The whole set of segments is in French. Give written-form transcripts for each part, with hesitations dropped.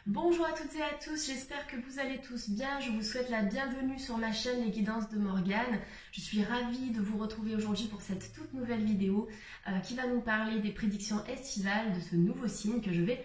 Bonjour à toutes et à tous, j'espère que vous allez tous bien. Je vous souhaite la bienvenue sur ma chaîne Les Guidances de Morgane. Je suis ravie de vous retrouver aujourd'hui pour cette toute nouvelle vidéo qui va nous parler des prédictions estivales de ce nouveau signe que je vais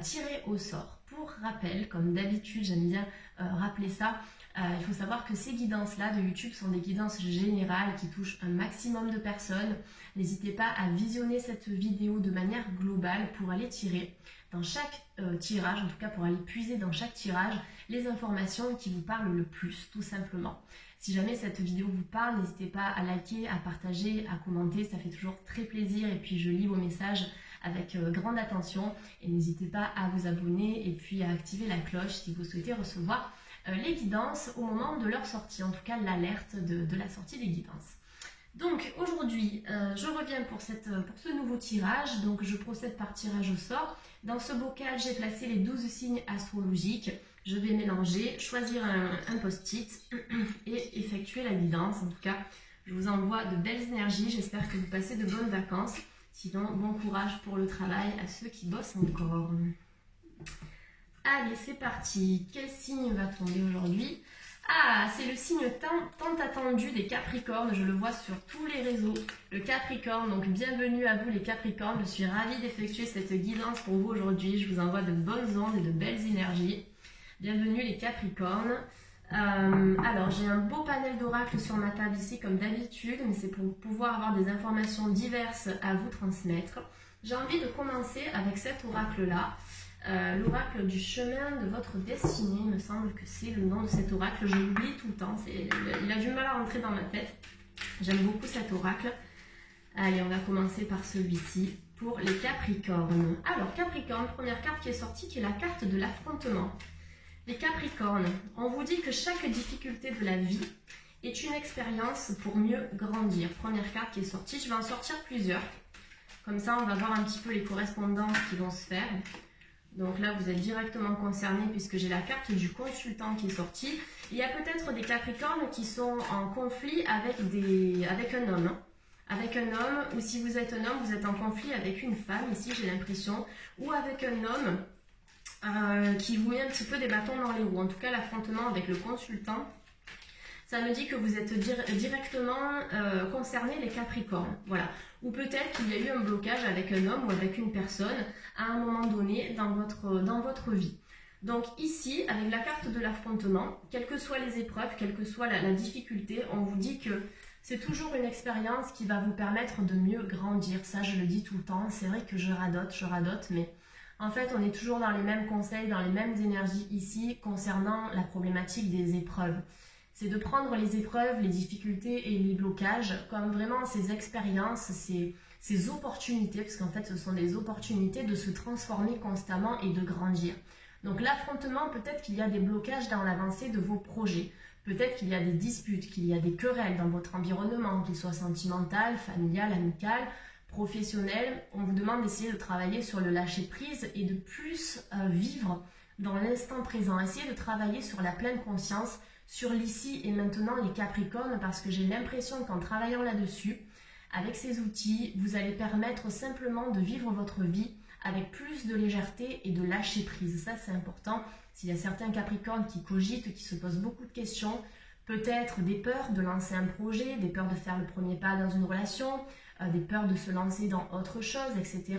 tirer au sort. Pour rappel, comme d'habitude, j'aime bien rappeler ça, il faut savoir que ces guidances-là de YouTube sont des guidances générales qui touchent un maximum de personnes. N'hésitez pas à visionner cette vidéo de manière globale pour aller tirer dans chaque tirage, en tout cas pour aller puiser dans chaque tirage, les informations qui vous parlent le plus, tout simplement. Si jamais cette vidéo vous parle, n'hésitez pas à liker, à partager, à commenter, ça fait toujours très plaisir et puis je lis vos messages avec grande attention et n'hésitez pas à vous abonner et puis à activer la cloche si vous souhaitez recevoir les guidances au moment de leur sortie, en tout cas l'alerte de la sortie des guidances. Donc aujourd'hui, je reviens pour ce nouveau tirage, donc je procède par tirage au sort. Dans ce bocal, j'ai placé les 12 signes astrologiques. Je vais mélanger, choisir un post-it et effectuer la guidance. En tout cas, je vous envoie de belles énergies, j'espère que vous passez de bonnes vacances. Sinon, bon courage pour le travail à ceux qui bossent encore. Allez, c'est parti. Quel signe va tomber aujourd'hui? Ah, c'est le signe tant attendu des Capricornes, je le vois sur tous les réseaux, le Capricorne, donc bienvenue à vous les Capricornes, je suis ravie d'effectuer cette guidance pour vous aujourd'hui, je vous envoie de bonnes ondes et de belles énergies. Bienvenue les Capricornes. Alors j'ai un beau panel d'oracles sur ma table ici comme d'habitude, mais c'est pour pouvoir avoir des informations diverses à vous transmettre. J'ai envie de commencer avec cet oracle-là. L'oracle du chemin de votre destinée, il me semble que c'est le nom de cet oracle, je l'oublie tout le temps, il a du mal à rentrer dans ma tête, j'aime beaucoup cet oracle. Allez, on va commencer par celui-ci pour les Capricornes. Alors Capricorne, première carte qui est sortie, qui est la carte de l'affrontement. Les Capricornes, on vous dit que chaque difficulté de la vie est une expérience pour mieux grandir. Première carte qui est sortie, je vais en sortir plusieurs, comme ça on va voir un petit peu les correspondances qui vont se faire. Donc là, vous êtes directement concerné puisque j'ai la carte du consultant qui est sortie. Il y a peut-être des Capricornes qui sont en conflit avec un homme. Avec un homme, ou si vous êtes un homme, vous êtes en conflit avec une femme, ici j'ai l'impression, ou avec un homme qui vous met un petit peu des bâtons dans les roues. En tout cas, l'affrontement avec le consultant, ça me dit que vous êtes directement concernés les Capricornes. Voilà. Ou peut-être qu'il y a eu un blocage avec un homme ou avec une personne à un moment donné dans votre vie. Donc ici, avec la carte de l'affrontement, quelles que soient les épreuves, quelle que soit la difficulté, on vous dit que c'est toujours une expérience qui va vous permettre de mieux grandir. Ça, je le dis tout le temps. C'est vrai que je radote, mais en fait, on est toujours dans les mêmes conseils, dans les mêmes énergies ici concernant la problématique des épreuves. C'est de prendre les épreuves, les difficultés et les blocages comme vraiment ces expériences, ces opportunités, parce qu'en fait ce sont des opportunités de se transformer constamment et de grandir. Donc l'affrontement, peut-être qu'il y a des blocages dans l'avancée de vos projets, peut-être qu'il y a des disputes, qu'il y a des querelles dans votre environnement, qu'il soit sentimental, familial, amical, professionnel. On vous demande d'essayer de travailler sur le lâcher-prise et de plus vivre dans l'instant présent, essayer de travailler sur la pleine conscience, sur l'ici et maintenant les Capricornes, parce que j'ai l'impression qu'en travaillant là-dessus, avec ces outils, vous allez permettre simplement de vivre votre vie avec plus de légèreté et de lâcher prise. Ça, c'est important. S'il y a certains Capricornes qui cogitent, qui se posent beaucoup de questions, peut-être des peurs de lancer un projet, des peurs de faire le premier pas dans une relation, des peurs de se lancer dans autre chose, etc.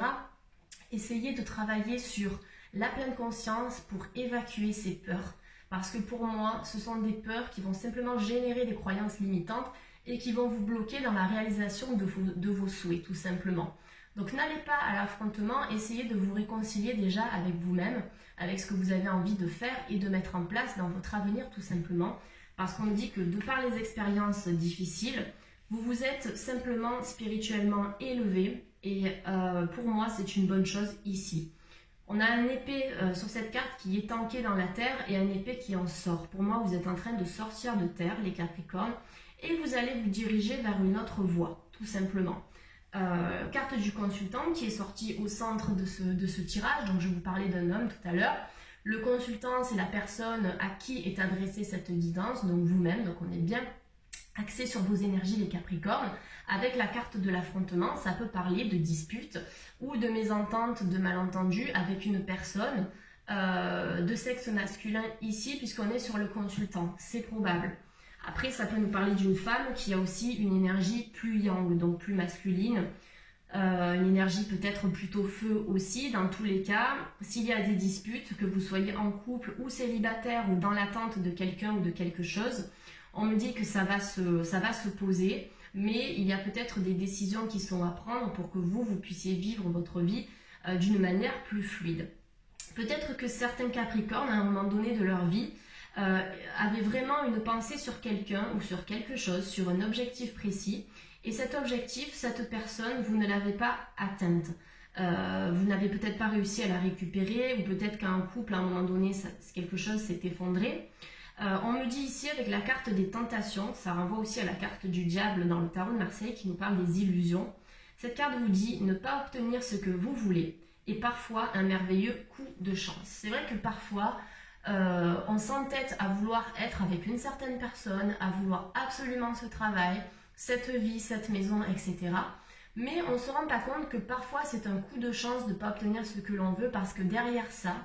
Essayez de travailler sur la pleine conscience pour évacuer ces peurs. Parce que pour moi, ce sont des peurs qui vont simplement générer des croyances limitantes et qui vont vous bloquer dans la réalisation de vos souhaits, tout simplement. Donc n'allez pas à l'affrontement, essayez de vous réconcilier déjà avec vous-même, avec ce que vous avez envie de faire et de mettre en place dans votre avenir, tout simplement. Parce qu'on me dit que de par les expériences difficiles, vous vous êtes simplement spirituellement élevé et pour moi, c'est une bonne chose ici. On a un épée sur cette carte qui est ancrée dans la terre et un épée qui en sort. Pour moi, vous êtes en train de sortir de terre, les Capricornes, et vous allez vous diriger vers une autre voie, tout simplement. Carte du consultant qui est sortie au centre de ce tirage, donc je vous parlais d'un homme tout à l'heure. Le consultant, c'est la personne à qui est adressée cette guidance, donc vous-même, donc on est bien axé sur vos énergies les Capricornes. Avec la carte de l'affrontement, ça peut parler de disputes ou de mésententes, de malentendus avec une personne de sexe masculin ici, puisqu'on est sur le consultant, c'est probable. Après, ça peut nous parler d'une femme qui a aussi une énergie plus yang, donc plus masculine, une énergie peut-être plutôt feu aussi. Dans tous les cas, s'il y a des disputes, que vous soyez en couple ou célibataire ou dans l'attente de quelqu'un ou de quelque chose, on me dit que ça va se poser, mais il y a peut-être des décisions qui sont à prendre pour que vous puissiez vivre votre vie d'une manière plus fluide. Peut-être que certains Capricornes, à un moment donné de leur vie, avaient vraiment une pensée sur quelqu'un ou sur quelque chose, sur un objectif précis, et cet objectif, cette personne, vous ne l'avez pas atteinte. Vous n'avez peut-être pas réussi à la récupérer, ou peut-être qu'un couple, à un moment donné, quelque chose s'est effondré. On me dit ici, avec la carte des tentations, ça renvoie aussi à la carte du diable dans le tarot de Marseille, qui nous parle des illusions. Cette carte vous dit ne pas obtenir ce que vous voulez, et parfois un merveilleux coup de chance. C'est vrai que parfois, on s'entête à vouloir être avec une certaine personne, à vouloir absolument ce travail, cette vie, cette maison, etc. Mais on ne se rend pas compte que parfois c'est un coup de chance de ne pas obtenir ce que l'on veut, parce que derrière ça,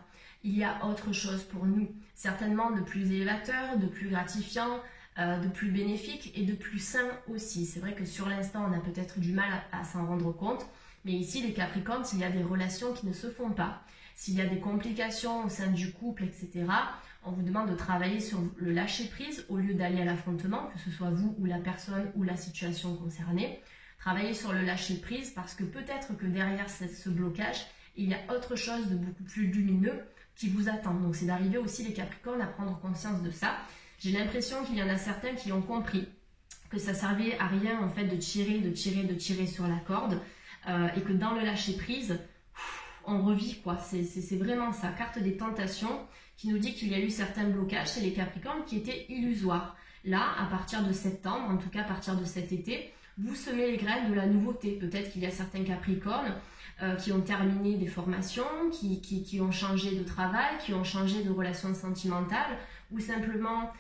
il y a autre chose pour nous. Certainement de plus élévateur, de plus gratifiant, de plus bénéfique et de plus sain aussi. C'est vrai que sur l'instant, on a peut-être du mal à s'en rendre compte. Mais ici, les Capricornes, s'il y a des relations qui ne se font pas, s'il y a des complications au sein du couple, etc., on vous demande de travailler sur le lâcher-prise au lieu d'aller à l'affrontement, que ce soit vous ou la personne ou la situation concernée. Travaillez sur le lâcher-prise parce que peut-être que derrière ce blocage, il y a autre chose de beaucoup plus lumineux qui vous attend. Donc c'est d'arriver aussi les Capricornes à prendre conscience de ça. J'ai l'impression qu'il y en a certains qui ont compris que ça servait à rien en fait de tirer sur la corde et que dans le lâcher-prise, on revit quoi. C'est vraiment ça. Carte des tentations qui nous dit qu'il y a eu certains blocages chez les Capricornes qui étaient illusoires. Là, à partir de septembre, en tout cas à partir de cet été, vous semez les graines de la nouveauté. Peut-être qu'il y a certains Capricornes qui ont terminé des formations, qui ont changé de travail, qui ont changé de relations sentimentales, ou simplement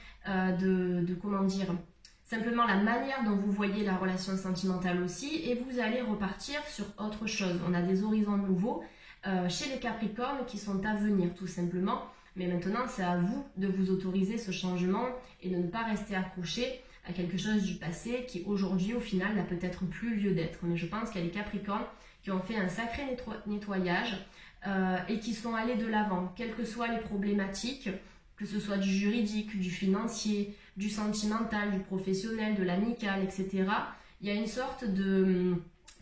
simplement la manière dont vous voyez la relation sentimentale aussi, et vous allez repartir sur autre chose. On a des horizons nouveaux chez les Capricornes qui sont à venir tout simplement, mais maintenant c'est à vous de vous autoriser ce changement et de ne pas rester accroché à quelque chose du passé qui aujourd'hui au final n'a peut-être plus lieu d'être. Mais je pense qu'il y a des Capricornes qui ont fait un sacré nettoyage et qui sont allés de l'avant, quelles que soient les problématiques, que ce soit du juridique, du financier, du sentimental, du professionnel, de l'amical, etc. Il y a une sorte de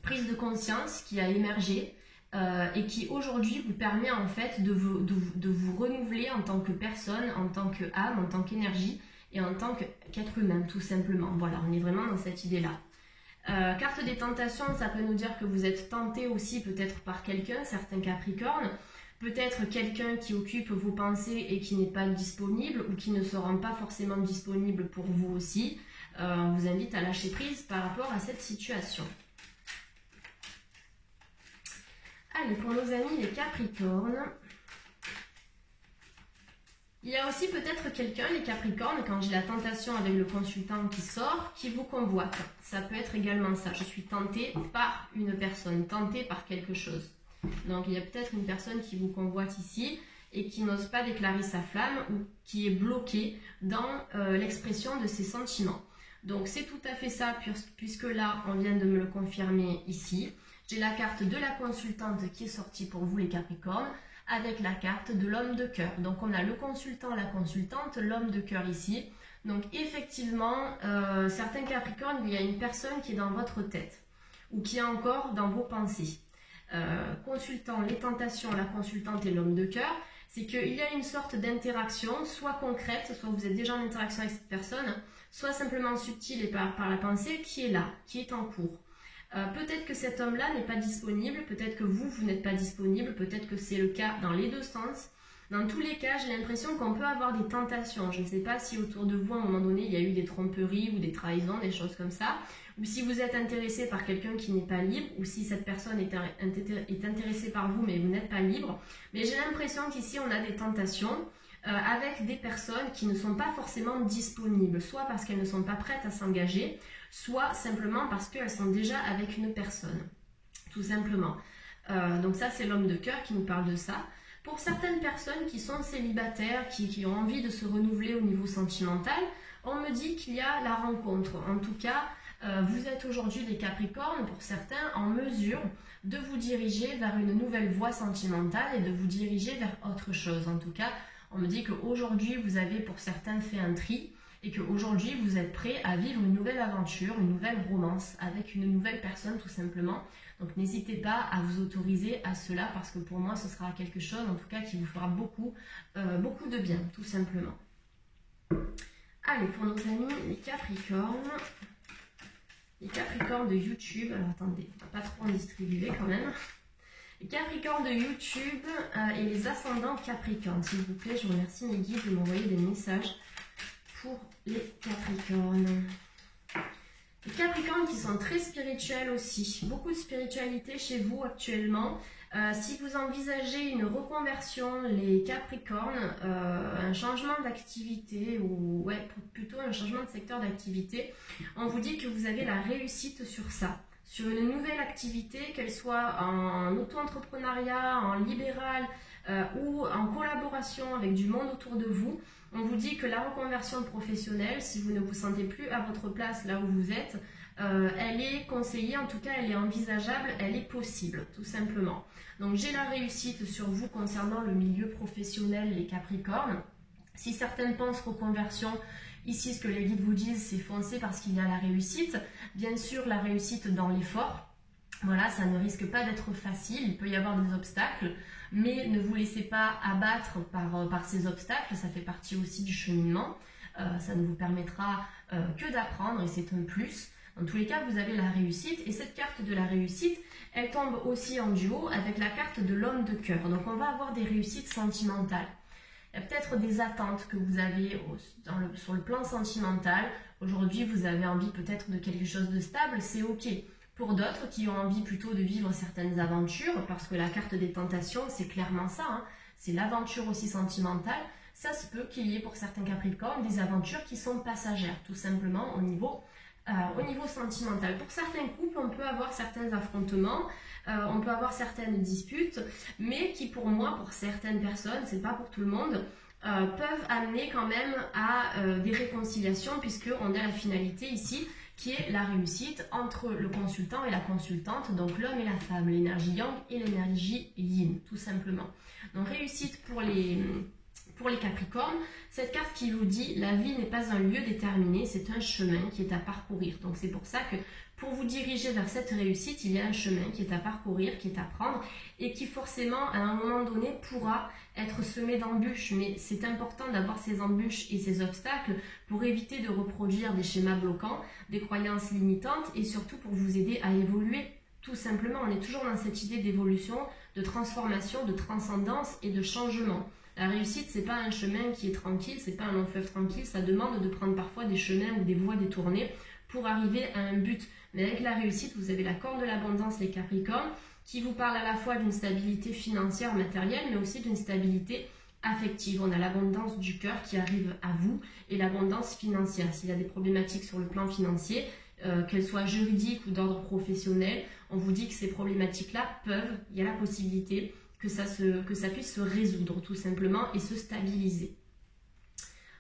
prise de conscience qui a émergé et qui aujourd'hui vous permet en fait de vous renouveler en tant que personne, en tant qu'âme, en tant qu'énergie et en tant qu'être humain tout simplement. Voilà, on est vraiment dans cette idée-là. Carte des tentations, ça peut nous dire que vous êtes tenté aussi peut-être par quelqu'un, certains Capricornes, peut-être quelqu'un qui occupe vos pensées et qui n'est pas disponible ou qui ne se rend pas forcément disponible pour vous aussi. On vous invite à lâcher prise par rapport à cette situation. Allez, pour nos amis les Capricornes, il y a aussi peut-être quelqu'un, les Capricornes, quand j'ai la tentation avec le consultant qui sort, qui vous convoite. Ça peut être également ça. Je suis tentée par une personne, tentée par quelque chose. Donc il y a peut-être une personne qui vous convoite ici et qui n'ose pas déclarer sa flamme ou qui est bloquée dans l'expression de ses sentiments. Donc c'est tout à fait ça, puisque là, on vient de me le confirmer ici. J'ai la carte de la consultante qui est sortie pour vous les Capricornes, avec la carte de l'homme de cœur. Donc on a le consultant, la consultante, l'homme de cœur ici. Donc effectivement, certains Capricornes, il y a une personne qui est dans votre tête ou qui est encore dans vos pensées. Consultant, les tentations, la consultante et l'homme de cœur, c'est qu'il y a une sorte d'interaction, soit concrète, soit vous êtes déjà en interaction avec cette personne, soit simplement subtile et par la pensée, qui est là, qui est en cours. Peut-être que cet homme-là n'est pas disponible, peut-être que vous n'êtes pas disponible, peut-être que c'est le cas dans les deux sens. Dans tous les cas, j'ai l'impression qu'on peut avoir des tentations. Je ne sais pas si autour de vous, à un moment donné, il y a eu des tromperies ou des trahisons, des choses comme ça. Ou si vous êtes intéressé par quelqu'un qui n'est pas libre, ou si cette personne est intéressée par vous, mais vous n'êtes pas libre. Mais j'ai l'impression qu'ici, on a des tentations avec des personnes qui ne sont pas forcément disponibles, soit parce qu'elles ne sont pas prêtes à s'engager, soit simplement parce qu'elles sont déjà avec une personne, tout simplement. Donc ça, c'est l'homme de cœur qui nous parle de ça. Pour certaines personnes qui sont célibataires, qui ont envie de se renouveler au niveau sentimental, on me dit qu'il y a la rencontre. En tout cas, vous êtes aujourd'hui les Capricornes, pour certains, en mesure de vous diriger vers une nouvelle voie sentimentale et de vous diriger vers autre chose. En tout cas, on me dit qu'aujourd'hui, vous avez pour certains fait un tri et qu'aujourd'hui, vous êtes prêts à vivre une nouvelle aventure, une nouvelle romance avec une nouvelle personne tout simplement. Donc n'hésitez pas à vous autoriser à cela parce que pour moi, ce sera quelque chose en tout cas qui vous fera beaucoup de bien, tout simplement. Allez, pour nos amis les Capricornes de YouTube, alors attendez, on va pas trop en distribuer quand même. Les Capricornes de YouTube et les ascendants Capricornes, s'il vous plaît, je remercie mes guides de m'envoyer des messages pour les Capricornes. Les Capricornes qui sont très spirituels aussi, beaucoup de spiritualité chez vous actuellement. Si vous envisagez une reconversion, les Capricornes, un changement d'activité ou plutôt un changement de secteur d'activité, on vous dit que vous avez la réussite sur ça, sur une nouvelle activité, qu'elle soit en auto-entrepreneuriat, en libéral ou en collaboration avec du monde autour de vous. On vous dit que la reconversion professionnelle, si vous ne vous sentez plus à votre place là où vous êtes, elle est conseillée, en tout cas elle est envisageable, elle est possible, tout simplement. Donc j'ai la réussite sur vous concernant le milieu professionnel, les Capricornes. Si certaines pensent reconversion, ici ce que les guides vous disent, c'est foncer parce qu'il y a la réussite. Bien sûr, la réussite dans l'effort. Voilà, ça ne risque pas d'être facile, il peut y avoir des obstacles, mais ne vous laissez pas abattre par ces obstacles, ça fait partie aussi du cheminement, ça ne vous permettra que d'apprendre et c'est un plus. Dans tous les cas, vous avez la réussite et cette carte de la réussite, elle tombe aussi en duo avec la carte de l'homme de cœur. Donc on va avoir des réussites sentimentales. Il y a peut-être des attentes que vous avez sur le plan sentimental. Aujourd'hui, vous avez envie peut-être de quelque chose de stable, c'est ok. Pour d'autres qui ont envie plutôt de vivre certaines aventures, parce que la carte des tentations, c'est clairement ça, hein, c'est l'aventure aussi sentimentale, ça se peut qu'il y ait pour certains Capricornes des aventures qui sont passagères, tout simplement au niveau sentimental. Pour certains couples, on peut avoir certains affrontements, on peut avoir certaines disputes, mais qui pour moi, pour certaines personnes, c'est pas pour tout le monde, peuvent amener quand même à des réconciliations, puisqu'on a la finalité ici, qui est la réussite entre le consultant et la consultante, donc l'homme et la femme, l'énergie yang et l'énergie yin, tout simplement. Donc réussite pour les Capricornes, cette carte qui vous dit la vie n'est pas un lieu déterminé, c'est un chemin qui est à parcourir. Donc c'est pour ça que pour vous diriger vers cette réussite, il y a un chemin qui est à parcourir, qui est à prendre et qui forcément à un moment donné pourra être semé d'embûches. Mais c'est important d'avoir ces embûches et ces obstacles pour éviter de reproduire des schémas bloquants, des croyances limitantes et surtout pour vous aider à évoluer. Tout simplement, on est toujours dans cette idée d'évolution, de transformation, de transcendance et de changement. La réussite, c'est pas un chemin qui est tranquille, c'est pas un long fleuve tranquille, ça demande de prendre parfois des chemins ou des voies détournées pour arriver à un but. Mais avec la réussite, vous avez la corde de l'abondance, les Capricornes, qui vous parle à la fois d'une stabilité financière, matérielle, mais aussi d'une stabilité affective. On a l'abondance du cœur qui arrive à vous et l'abondance financière. S'il y a des problématiques sur le plan financier, qu'elles soient juridiques ou d'ordre professionnel, on vous dit que ces problématiques-là il y a la possibilité que ça puisse se résoudre tout simplement et se stabiliser.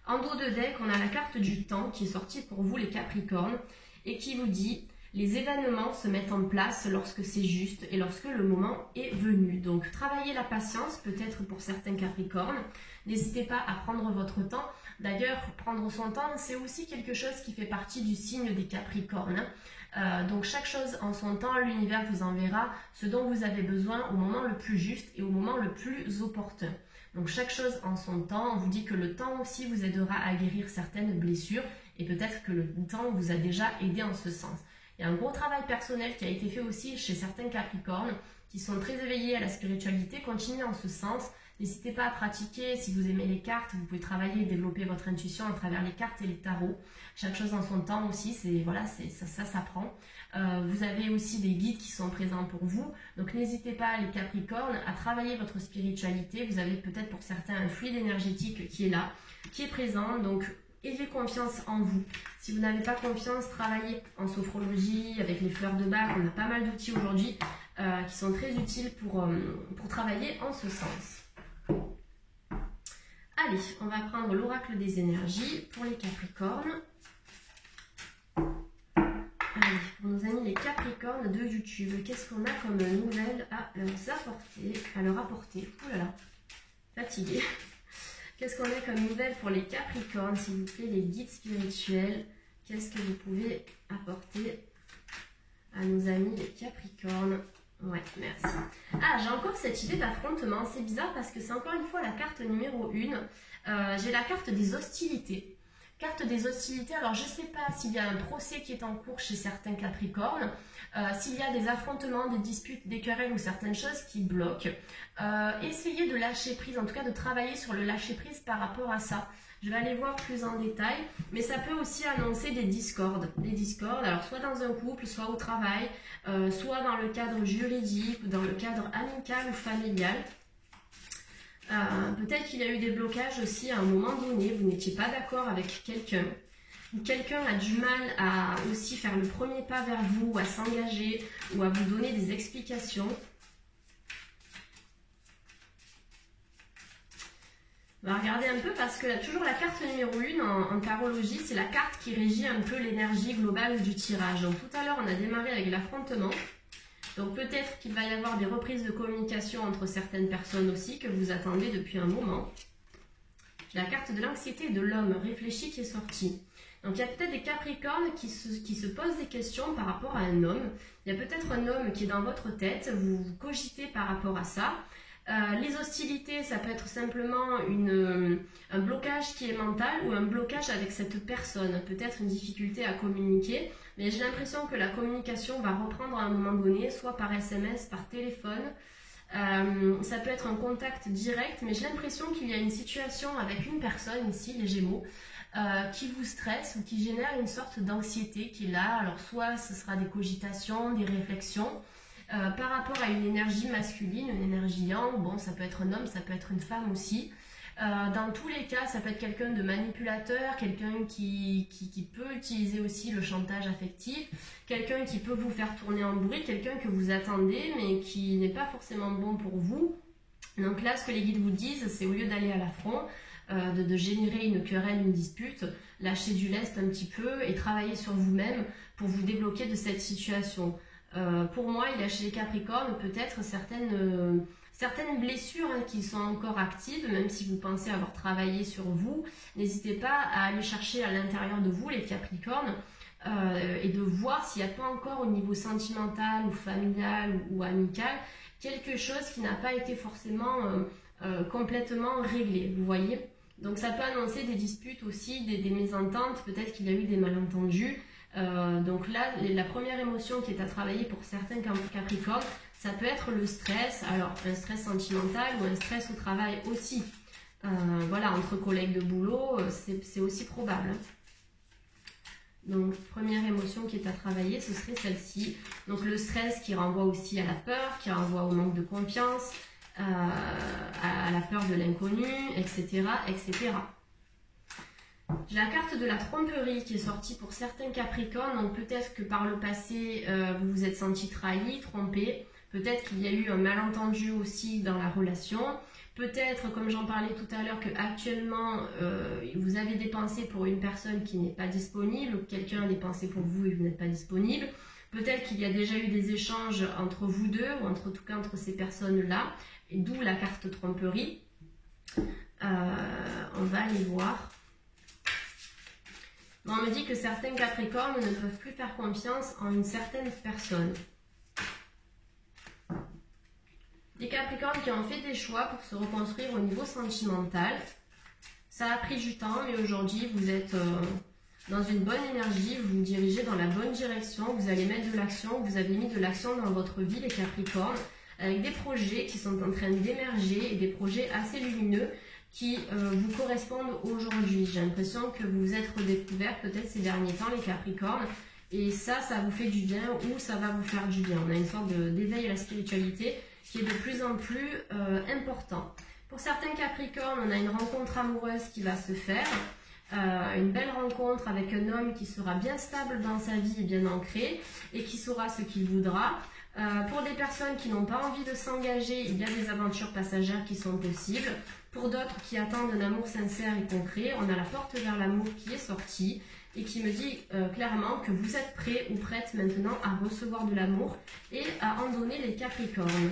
En dos de deck, on a la carte du temps qui est sortie pour vous les Capricornes et qui vous dit les événements se mettent en place lorsque c'est juste et lorsque le moment est venu. Donc travaillez la patience peut-être pour certains Capricornes. N'hésitez pas à prendre votre temps. D'ailleurs, prendre son temps, c'est aussi quelque chose qui fait partie du signe des Capricornes. Donc chaque chose en son temps, l'univers vous enverra ce dont vous avez besoin au moment le plus juste et au moment le plus opportun. Donc chaque chose en son temps, on vous dit que le temps aussi vous aidera à guérir certaines blessures et peut-être que le temps vous a déjà aidé en ce sens. Il y a un gros travail personnel qui a été fait aussi chez certains Capricornes qui sont très éveillés à la spiritualité, continuez en ce sens. N'hésitez pas à pratiquer, si vous aimez les cartes, vous pouvez travailler et développer votre intuition à travers les cartes et les tarots. Chaque chose en son temps aussi, ça s'apprend. Vous avez aussi des guides qui sont présents pour vous. Donc n'hésitez pas, les Capricornes, à travailler votre spiritualité. Vous avez peut-être pour certains un fluide énergétique qui est là, qui est présent. Donc ayez confiance en vous. Si vous n'avez pas confiance, travaillez en sophrologie, avec les fleurs de bac. On a pas mal d'outils aujourd'hui qui sont très utiles pour travailler en ce sens. Allez, on va prendre l'oracle des énergies pour les Capricornes. Allez, pour nos amis les Capricornes de YouTube, qu'est-ce qu'on a comme nouvelles à leur apporter? Ouh là là, fatiguée. Qu'est-ce qu'on a comme nouvelles pour les Capricornes, s'il vous plaît, les guides spirituels? Qu'est-ce que vous pouvez apporter à nos amis les Capricornes? Ouais, merci. Ah, j'ai encore cette idée d'affrontement. C'est bizarre parce que c'est encore une fois la carte numéro 1. J'ai la carte des hostilités. Carte des hostilités, alors je ne sais pas s'il y a un procès qui est en cours chez certains Capricornes, s'il y a des affrontements, des disputes, des querelles ou certaines choses qui bloquent. Essayez de lâcher prise, en tout cas de travailler sur le lâcher prise par rapport à ça. Je vais aller voir plus en détail, mais ça peut aussi annoncer des discordes. Des discordes, alors soit dans un couple, soit au travail, soit dans le cadre juridique, ou dans le cadre amical ou familial. Peut-être qu'il y a eu des blocages aussi à un moment donné, vous n'étiez pas d'accord avec quelqu'un. Quelqu'un a du mal à aussi faire le premier pas vers vous, à s'engager ou à vous donner des explications. On va regarder un peu parce que toujours la carte numéro 1 en tarologie, c'est la carte qui régit un peu l'énergie globale du tirage. Donc tout à l'heure, on a démarré avec l'affrontement. Donc peut-être qu'il va y avoir des reprises de communication entre certaines personnes aussi que vous attendez depuis un moment. J'ai la carte de l'anxiété et de l'homme réfléchi qui est sortie. Donc il y a peut-être des Capricornes qui se posent des questions par rapport à un homme. Il y a peut-être un homme qui est dans votre tête, vous cogitez par rapport à ça. Les hostilités, ça peut être simplement un blocage qui est mental ou un blocage avec cette personne. Peut-être une difficulté à communiquer, mais j'ai l'impression que la communication va reprendre à un moment donné, soit par SMS, par téléphone. Ça peut être un contact direct, mais j'ai l'impression qu'il y a une situation avec une personne ici, les Gémeaux, qui vous stresse ou qui génère une sorte d'anxiété qui est là. Alors soit ce sera des cogitations, des réflexions, par rapport à une énergie masculine, une énergie yang, bon ça peut être un homme, ça peut être une femme aussi. Dans tous les cas, ça peut être quelqu'un de manipulateur, quelqu'un qui peut utiliser aussi le chantage affectif, quelqu'un qui peut vous faire tourner en bourrique, quelqu'un que vous attendez mais qui n'est pas forcément bon pour vous. Donc là, ce que les guides vous disent, c'est au lieu d'aller à l'affront, de générer une querelle, une dispute, lâcher du lest un petit peu et travailler sur vous-même pour vous débloquer de cette situation. Pour moi, il y a chez les Capricornes peut-être certaines blessures qui sont encore actives, même si vous pensez avoir travaillé sur vous. N'hésitez pas à aller chercher à l'intérieur de vous, les Capricornes, et de voir s'il n'y a pas encore au niveau sentimental ou familial ou amical, quelque chose qui n'a pas été forcément complètement réglé, vous voyez. Donc ça peut annoncer des disputes aussi, des mésententes, peut-être qu'il y a eu des malentendus. Donc là, la première émotion qui est à travailler pour certains Capricornes, ça peut être le stress, alors un stress sentimental ou un stress au travail aussi. Voilà, entre collègues de boulot, c'est aussi probable. Donc première émotion qui est à travailler, ce serait celle-ci. Donc le stress qui renvoie aussi à la peur, qui renvoie au manque de confiance, à la peur de l'inconnu, etc., etc. J'ai la carte de la tromperie qui est sortie pour certains Capricornes, donc peut-être que par le passé, vous vous êtes senti trahi, trompé, peut-être qu'il y a eu un malentendu aussi dans la relation, peut-être, comme j'en parlais tout à l'heure, qu'actuellement, vous avez dépensé pour une personne qui n'est pas disponible, ou quelqu'un a dépensé pour vous et vous n'êtes pas disponible, peut-être qu'il y a déjà eu des échanges entre vous deux, ou en tout cas entre ces personnes-là, et d'où la carte tromperie. On va aller voir. On me dit que certains Capricornes ne peuvent plus faire confiance en une certaine personne. Des Capricornes qui ont fait des choix pour se reconstruire au niveau sentimental. Ça a pris du temps, mais aujourd'hui vous êtes dans une bonne énergie, vous vous dirigez dans la bonne direction, vous allez mettre de l'action, vous avez mis de l'action dans votre vie les Capricornes, avec des projets qui sont en train d'émerger et des projets assez lumineux qui vous correspondent aujourd'hui. J'ai l'impression que vous vous êtes redécouverts peut-être ces derniers temps les Capricornes et ça vous fait du bien ou ça va vous faire du bien. On a une sorte d'éveil à la spiritualité qui est de plus en plus important. Pour certains Capricornes, on a une rencontre amoureuse qui va se faire, une belle rencontre avec un homme qui sera bien stable dans sa vie et bien ancré et qui saura ce qu'il voudra. Pour des personnes qui n'ont pas envie de s'engager, il y a des aventures passagères qui sont possibles. Pour d'autres qui attendent un amour sincère et concret, on a la porte vers l'amour qui est sortie et qui me dit clairement que vous êtes prêts ou prêtes maintenant à recevoir de l'amour et à en donner les Capricornes.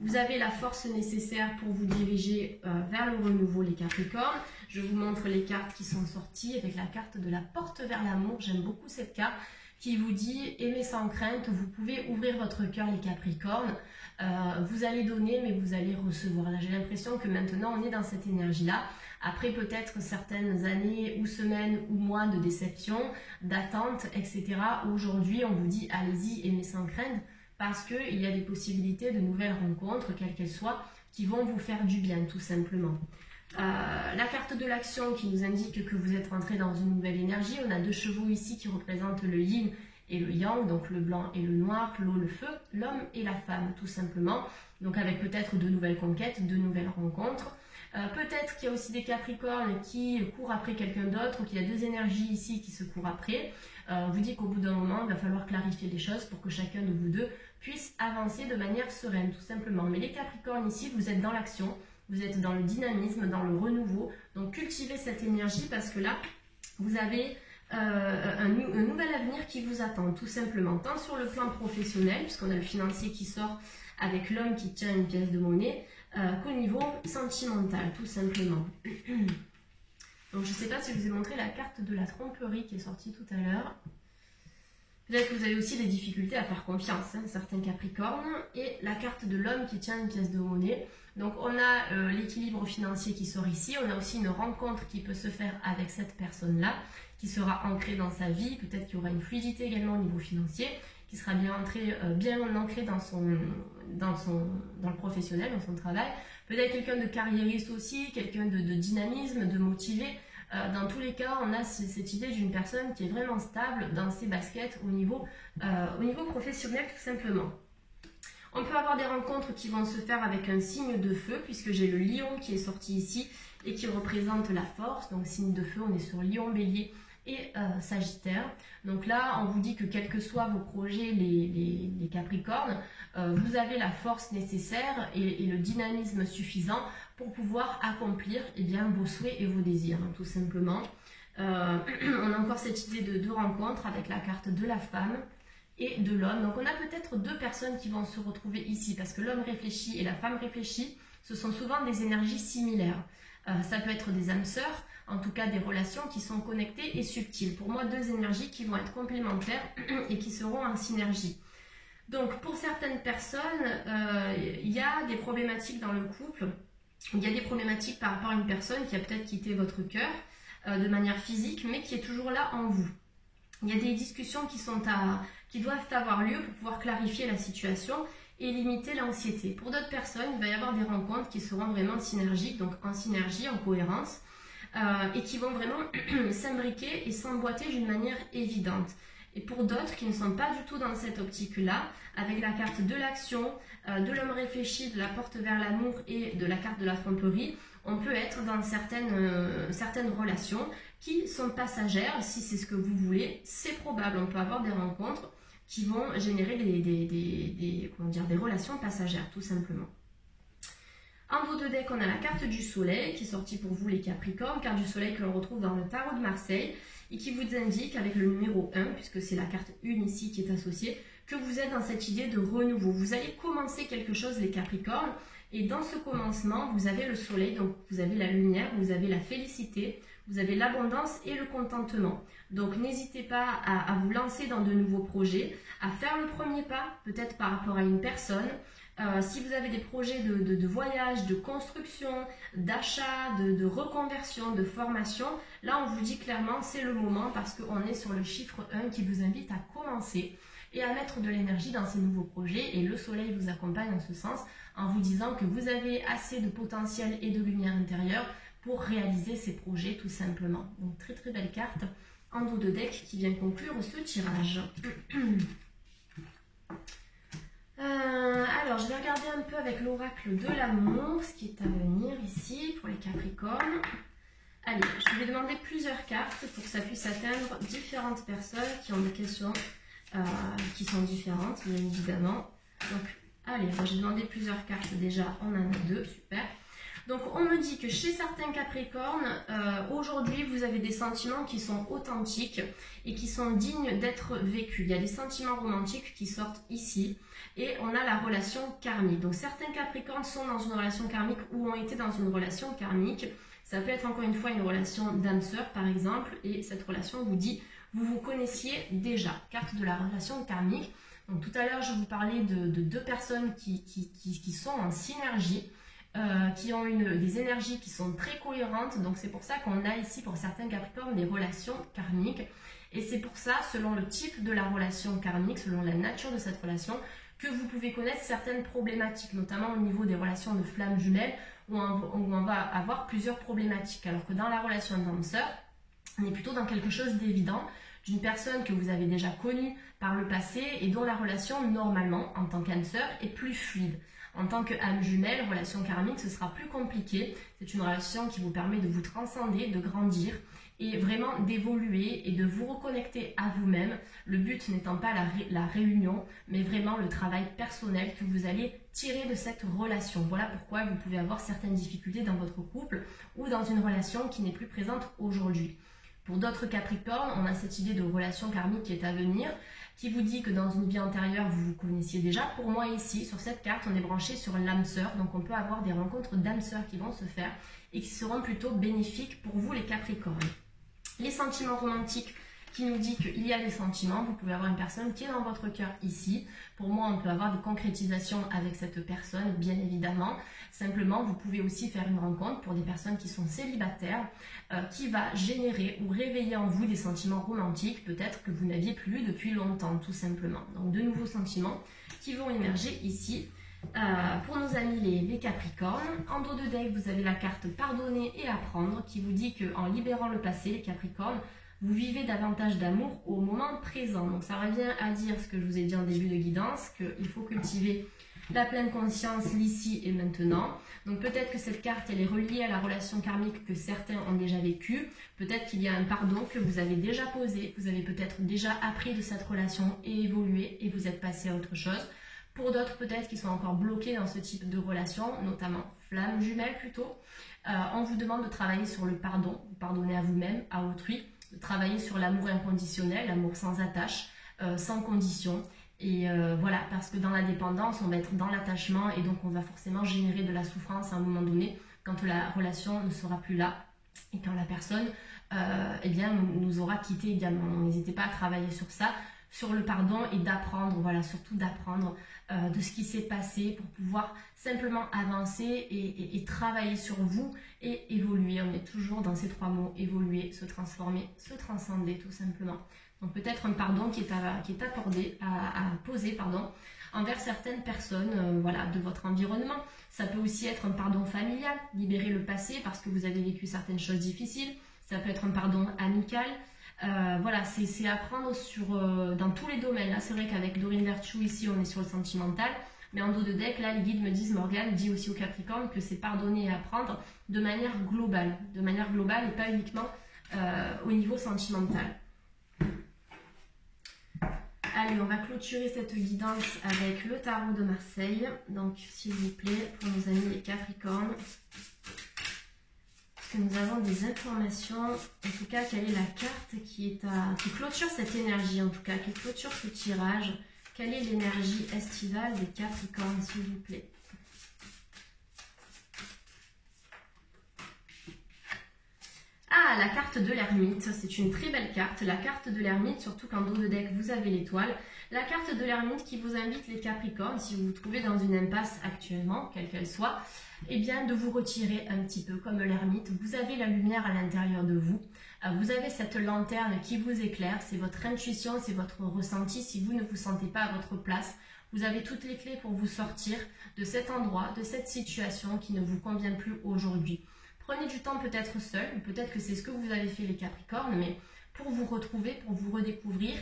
Vous avez la force nécessaire pour vous diriger vers le renouveau, les Capricornes. Je vous montre les cartes qui sont sorties avec la carte de la porte vers l'amour. J'aime beaucoup cette carte qui vous dit « Aimez sans crainte, vous pouvez ouvrir votre cœur, les Capricornes. Vous allez donner, mais vous allez recevoir. » Là, j'ai l'impression que maintenant, on est dans cette énergie-là. Après peut-être certaines années ou semaines ou mois de déception, d'attente, etc. Aujourd'hui, on vous dit « Allez-y, aimez sans crainte » parce qu'il y a des possibilités de nouvelles rencontres, quelles qu'elles soient, qui vont vous faire du bien, tout simplement. La carte de l'action qui nous indique que vous êtes rentré dans une nouvelle énergie. On a 2 chevaux ici qui représentent le yin et le yang, donc le blanc et le noir, l'eau, le feu, l'homme et la femme, tout simplement. Donc avec peut-être de nouvelles conquêtes, de nouvelles rencontres. Peut-être qu'il y a aussi des Capricornes qui courent après quelqu'un d'autre, ou qu'il y a 2 énergies ici qui se courent après. On vous dit qu'au bout d'un moment, il va falloir clarifier les choses pour que chacun de vous deux puisse avancer de manière sereine, tout simplement. Mais les Capricornes ici, vous êtes dans l'action, vous êtes dans le dynamisme, dans le renouveau. Donc cultivez cette énergie parce que là, vous avez un nouvel avenir qui vous attend, tout simplement. Tant sur le plan professionnel, puisqu'on a le financier qui sort avec l'homme qui tient une pièce de monnaie, qu'au niveau sentimental, tout simplement. Donc je ne sais pas si je vous ai montré la carte de la tromperie qui est sortie tout à l'heure. Peut-être que vous avez aussi des difficultés à faire confiance, hein, certains Capricornes. Et la carte de l'homme qui tient une pièce de monnaie. Donc on a l'équilibre financier qui sort ici. On a aussi une rencontre qui peut se faire avec cette personne-là, qui sera ancrée dans sa vie. Peut-être qu'il y aura une fluidité également au niveau financier, qui sera bien ancrée dans le professionnel, dans son travail. Peut-être quelqu'un de carriériste aussi, quelqu'un de dynamisme, de motivé. Dans tous les cas, on a cette idée d'une personne qui est vraiment stable dans ses baskets au niveau professionnel, tout simplement. On peut avoir des rencontres qui vont se faire avec un signe de feu, puisque j'ai le lion qui est sorti ici et qui représente la force. Donc signe de feu, on est sur lion, bélier et Sagittaire. Donc là, on vous dit que quels que soient vos projets, les Capricornes, vous avez la force nécessaire et le dynamisme suffisant pour pouvoir accomplir vos souhaits et vos désirs, hein, tout simplement. On a encore cette idée de rencontre avec la carte de la femme et de l'homme. Donc on a peut-être 2 personnes qui vont se retrouver ici, parce que l'homme réfléchit et la femme réfléchit, ce sont souvent des énergies similaires. Ça peut être des âmes sœurs, en tout cas des relations qui sont connectées et subtiles. Pour moi, 2 énergies qui vont être complémentaires et qui seront en synergie. Donc pour certaines personnes, il y a des problématiques dans le couple. Il y a des problématiques par rapport à une personne qui a peut-être quitté votre cœur de manière physique, mais qui est toujours là en vous. Il y a des discussions qui doivent avoir lieu pour pouvoir clarifier la situation et limiter l'anxiété. Pour d'autres personnes, il va y avoir des rencontres qui seront vraiment synergiques, donc en synergie, en cohérence, et qui vont vraiment s'imbriquer et s'emboîter d'une manière évidente. Et pour d'autres qui ne sont pas du tout dans cette optique-là, avec la carte de l'action, de l'homme réfléchi, de la porte vers l'amour et de la carte de la tromperie, on peut être dans certaines relations qui sont passagères. Si c'est ce que vous voulez, c'est probable. On peut avoir des rencontres qui vont générer des relations passagères, tout simplement. En dos de deck, on a la carte du soleil qui est sortie pour vous les Capricornes, carte du soleil que l'on retrouve dans le tarot de Marseille et qui vous indique avec le numéro 1, puisque c'est la carte 1 ici qui est associée, que vous êtes dans cette idée de renouveau. Vous allez commencer quelque chose les Capricornes et dans ce commencement, vous avez le soleil, donc vous avez la lumière, vous avez la félicité, vous avez l'abondance et le contentement. Donc n'hésitez pas à vous lancer dans de nouveaux projets, à faire le premier pas, peut-être par rapport à une personne. Si vous avez des projets de voyage, de construction, d'achat, de reconversion, de formation, là on vous dit clairement c'est le moment parce qu'on est sur le chiffre 1 qui vous invite à commencer et à mettre de l'énergie dans ces nouveaux projets et le soleil vous accompagne en ce sens en vous disant que vous avez assez de potentiel et de lumière intérieure pour réaliser ces projets tout simplement. Donc très très belle carte en dos de deck qui vient conclure ce tirage. Alors, je vais regarder un peu avec l'oracle de l'amour, ce qui est à venir ici pour les Capricornes. Allez, je vais demander plusieurs cartes pour que ça puisse atteindre différentes personnes qui ont des questions qui sont différentes, bien évidemment. Donc, allez, j'ai demandé plusieurs cartes déjà, on en a 2, super. Donc on me dit que chez certains Capricornes, aujourd'hui vous avez des sentiments qui sont authentiques et qui sont dignes d'être vécus. Il y a des sentiments romantiques qui sortent ici et on a la relation karmique. Donc certains Capricornes sont dans une relation karmique ou ont été dans une relation karmique. Ça peut être encore une fois une relation d'âme-sœur par exemple, et cette relation vous dit vous vous connaissiez déjà. Carte de la relation karmique. Donc tout à l'heure je vous parlais de deux personnes qui sont en synergie, qui ont des énergies qui sont très cohérentes. Donc c'est pour ça qu'on a ici pour certains Capricornes des relations karmiques. Et c'est pour ça, selon le type de la relation karmique, selon la nature de cette relation, que vous pouvez connaître certaines problématiques, notamment au niveau des relations de flammes jumelles, où on va avoir plusieurs problématiques. Alors que dans la relation d'âme-sœur, on est plutôt dans quelque chose d'évident, d'une personne que vous avez déjà connue par le passé et dont la relation, normalement, en tant qu'âme-sœur, est plus fluide. En tant qu'âme jumelle, relation karmique, ce sera plus compliqué. C'est une relation qui vous permet de vous transcender, de grandir et vraiment d'évoluer et de vous reconnecter à vous-même. Le but n'étant pas la réunion, mais vraiment le travail personnel que vous allez tirer de cette relation. Voilà pourquoi vous pouvez avoir certaines difficultés dans votre couple ou dans une relation qui n'est plus présente aujourd'hui. Pour d'autres Capricornes, on a cette idée de relation karmique qui est à venir, qui vous dit que dans une vie antérieure, vous vous connaissiez déjà. Pour moi ici, sur cette carte, on est branché sur l'âme sœur, donc on peut avoir des rencontres d'âmes sœurs qui vont se faire et qui seront plutôt bénéfiques pour vous les Capricornes. Les sentiments romantiques qui nous dit qu'il y a des sentiments, vous pouvez avoir une personne qui est dans votre cœur ici. Pour moi, on peut avoir des concrétisations avec cette personne, bien évidemment. Simplement, vous pouvez aussi faire une rencontre pour des personnes qui sont célibataires, qui va générer ou réveiller en vous des sentiments romantiques, peut-être que vous n'aviez plus depuis longtemps, tout simplement. Donc, de nouveaux sentiments qui vont émerger ici. Pour nos amis les Capricornes, en dos de deck, vous avez la carte pardonner et apprendre qui vous dit qu'en libérant le passé, les Capricornes, vous vivez davantage d'amour au moment présent. Donc ça revient à dire ce que je vous ai dit en début de guidance, qu'il faut cultiver la pleine conscience l'ici et maintenant. Donc peut-être que cette carte elle est reliée à la relation karmique que certains ont déjà vécue. Peut-être qu'il y a un pardon que vous avez déjà posé, vous avez peut-être déjà appris de cette relation et évolué et vous êtes passé à autre chose. Pour d'autres peut-être qui sont encore bloqués dans ce type de relation, notamment flamme jumelle plutôt, on vous demande de travailler sur le pardon, vous pardonnez à vous-même, à autrui, de travailler sur l'amour inconditionnel, l'amour sans attache, sans condition. Et voilà, parce que dans la dépendance, on va être dans l'attachement et donc on va forcément générer de la souffrance à un moment donné quand la relation ne sera plus là et quand la personne eh bien, nous aura quitté également. N'hésitez pas à travailler sur ça, sur le pardon et d'apprendre, voilà, surtout d'apprendre de ce qui s'est passé pour pouvoir simplement avancer et travailler sur vous et évoluer. On est toujours dans ces trois mots, évoluer, se transformer, se transcender tout simplement. Donc peut-être un pardon qui est accordé, à poser pardon, envers certaines personnes voilà, de votre environnement. Ça peut aussi être un pardon familial, libérer le passé parce que vous avez vécu certaines choses difficiles. Ça peut être un pardon amical. Voilà, c'est apprendre dans tous les domaines. Là, c'est vrai qu'avec Dorine Virtue, ici, on est sur le sentimental. Mais en dos de deck, là, les guides me disent, Morgane dit aussi au Capricorne que c'est pardonner et apprendre de manière globale et pas uniquement au niveau sentimental. Allez, on va clôturer cette guidance avec le tarot de Marseille. Donc, s'il vous plaît, pour nos amis les Capricornes, que nous avons des informations, en tout cas, quelle est la carte qui clôture cette énergie, en tout cas, qui clôture ce tirage. Quelle est l'énergie estivale des Capricornes, s'il vous plaît? Ah, la carte de l'ermite, c'est une très belle carte, la carte de l'ermite, surtout qu'en dos de deck, vous avez l'étoile. La carte de l'ermite qui vous invite, les Capricornes, si vous vous trouvez dans une impasse actuellement, quelle qu'elle soit, eh bien, de vous retirer un petit peu comme l'ermite. Vous avez la lumière à l'intérieur de vous. Vous avez cette lanterne qui vous éclaire. C'est votre intuition, c'est votre ressenti. Si vous ne vous sentez pas à votre place, vous avez toutes les clés pour vous sortir de cet endroit, de cette situation qui ne vous convient plus aujourd'hui. Prenez du temps peut-être seul, peut-être que c'est ce que vous avez fait les Capricornes, mais pour vous retrouver, pour vous redécouvrir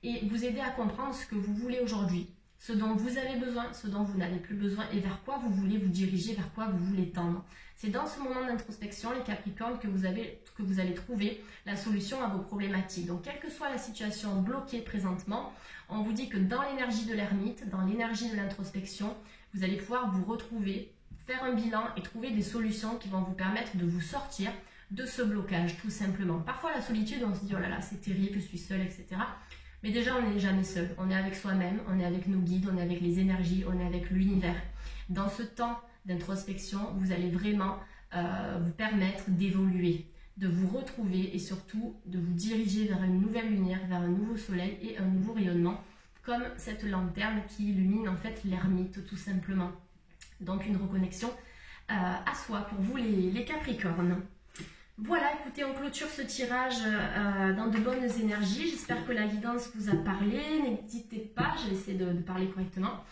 et vous aider à comprendre ce que vous voulez aujourd'hui. Ce dont vous avez besoin, ce dont vous n'avez plus besoin et vers quoi vous voulez vous diriger, vers quoi vous voulez tendre. C'est dans ce moment d'introspection, les Capricornes, que vous allez trouver la solution à vos problématiques. Donc, quelle que soit la situation bloquée présentement, on vous dit que dans l'énergie de l'ermite, dans l'énergie de l'introspection, vous allez pouvoir vous retrouver faire un bilan et trouver des solutions qui vont vous permettre de vous sortir de ce blocage, tout simplement. Parfois, la solitude, on se dit, oh là là, c'est terrible, je suis seule, etc. Mais déjà, on n'est jamais seul. On est avec soi-même, on est avec nos guides, on est avec les énergies, on est avec l'univers. Dans ce temps d'introspection, vous allez vraiment vous permettre d'évoluer, de vous retrouver et surtout de vous diriger vers une nouvelle lumière, vers un nouveau soleil et un nouveau rayonnement, comme cette lanterne qui illumine en fait l'ermite, tout simplement. Donc une reconnexion à soi pour vous les Capricornes. Voilà, écoutez, on clôture ce tirage dans de bonnes énergies. J'espère que la guidance vous a parlé. N'hésitez pas, je vais essayer de parler correctement.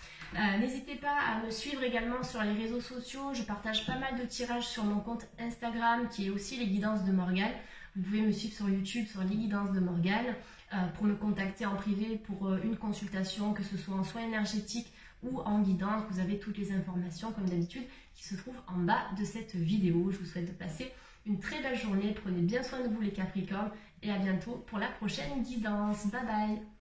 N'hésitez pas à me suivre également sur les réseaux sociaux. Je partage pas mal de tirages sur mon compte Instagram qui est aussi les guidances de Morgane. Vous pouvez me suivre sur YouTube sur les guidances de Morgane pour me contacter en privé pour une consultation, que ce soit en soins énergétiques ou en guidance. Vous avez toutes les informations comme d'habitude qui se trouvent en bas de cette vidéo. Je vous souhaite de passer une très belle journée, prenez bien soin de vous les Capricornes et à bientôt pour la prochaine guidance. Bye bye.